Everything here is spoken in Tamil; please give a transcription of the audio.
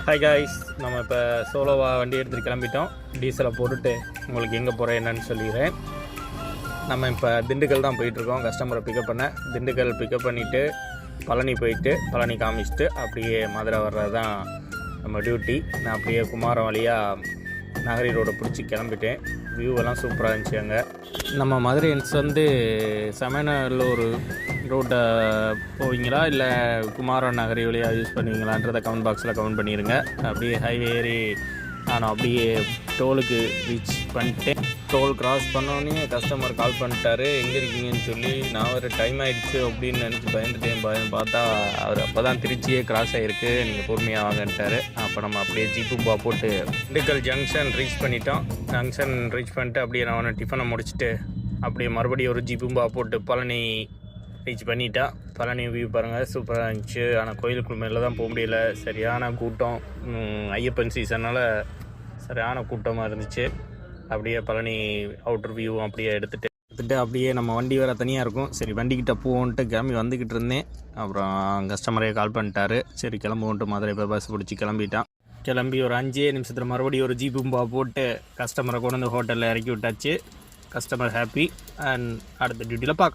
ஹாய் காய்ஸ், நம்ம இப்போ சோலோவாக வண்டி எடுத்துகிட்டு கிளம்பிட்டோம். டீசலை போட்டுட்டு உங்களுக்கு எங்கே போகிறேன் என்னன்னு சொல்லிடுறேன். நம்ம இப்போ திண்டுக்கல் தான் போயிட்டுருக்கோம் கஸ்டமரை பிக்கப் பண்ண. திண்டுக்கல் பிக்கப் பண்ணிவிட்டு பழனி போயிட்டு பழனி காமிச்சிட்டு அப்படியே மதுரை வர்றது தான் நம்ம டியூட்டி. நான் அப்படியே குமாரம் வழியாக நகரி ரோடை பிடிச்சி கிளம்பிட்டேன். வியூவெல்லாம் சூப்பராக இருந்துச்சு. அங்கே நம்ம மதுரைன்ஸ் செமனல்லூர் ரோட்டை போவீங்களா இல்லை குமாரம் நகரி வழியாக யூஸ் பண்ணுவீங்களான்றதை கமெண்ட் பாக்ஸில் கமெண்ட் பண்ணிடுங்க. அப்படியே ஹைவே ஏறி நான் அப்படியே டோலுக்கு ரீச் பண்ணிட்டேன். டோல் கிராஸ் பண்ணோன்னே கஸ்டமர் கால் பண்ணிட்டாரு, எங்கே இருக்கீங்கன்னு சொல்லி. நான் ஒரு டைம் ஆகிடுச்சு அப்படின்னு நினச்சி பயந்துட்டேன். பார்த்தா அவர் அப்போ தான் திருச்சியே கிராஸ் ஆகிருக்கு, நீங்கள் பொறுமையாக வாங்கன்ட்டார். அப்போ நம்ம அப்படியே ஜீப்பும்பா போட்டு திண்டுக்கல் ஜங்ஷன் ரீச் பண்ணிட்டோம். ஜங்ஷன் ரீச் பண்ணிட்டு அப்படியே நான் டிஃபனை முடிச்சுட்டு அப்படியே மறுபடியும் ஒரு ஜீப்பும்பா போட்டு பழனி ரீச் பண்ணிட்டேன். பழனி வியூ பாருங்கள், சூப்பராக இருந்துச்சு. ஆனால் கோயிலுக்குள்ள மேலே தான் போக முடியல, சரியான கூட்டம். ஐயப்பன் சீசனால் சரியான கூட்டமாக இருந்துச்சு. அப்படியே பழனி அவுட்டர் வியூவும் அப்படியே எடுத்துகிட்டு அப்படியே நம்ம வண்டி வேறு தனியாக இருக்கும். சரி வண்டிக்கிட்ட போவோன்ட்டு கிளம்பி வந்துக்கிட்டு இருந்தேன். அப்புறம் கஸ்டமரே கால் பண்ணிட்டாரு, சரி கிளம்புவோன்ட்டு மதுரை இப்போ பஸ் பிடிச்சி கிளம்பிட்டான். கிளம்பி ஒரு 5 நிமிஷத்தில் மறுபடியும் ஒரு ஜீப்பும்பா போட்டு கஸ்டமரை கொண்டு வந்து ஹோட்டலில் இறக்கி விட்டாச்சு. Customer happy. அண்ட் அடுத்த டியூட்டியில் பார்க்கலாம்.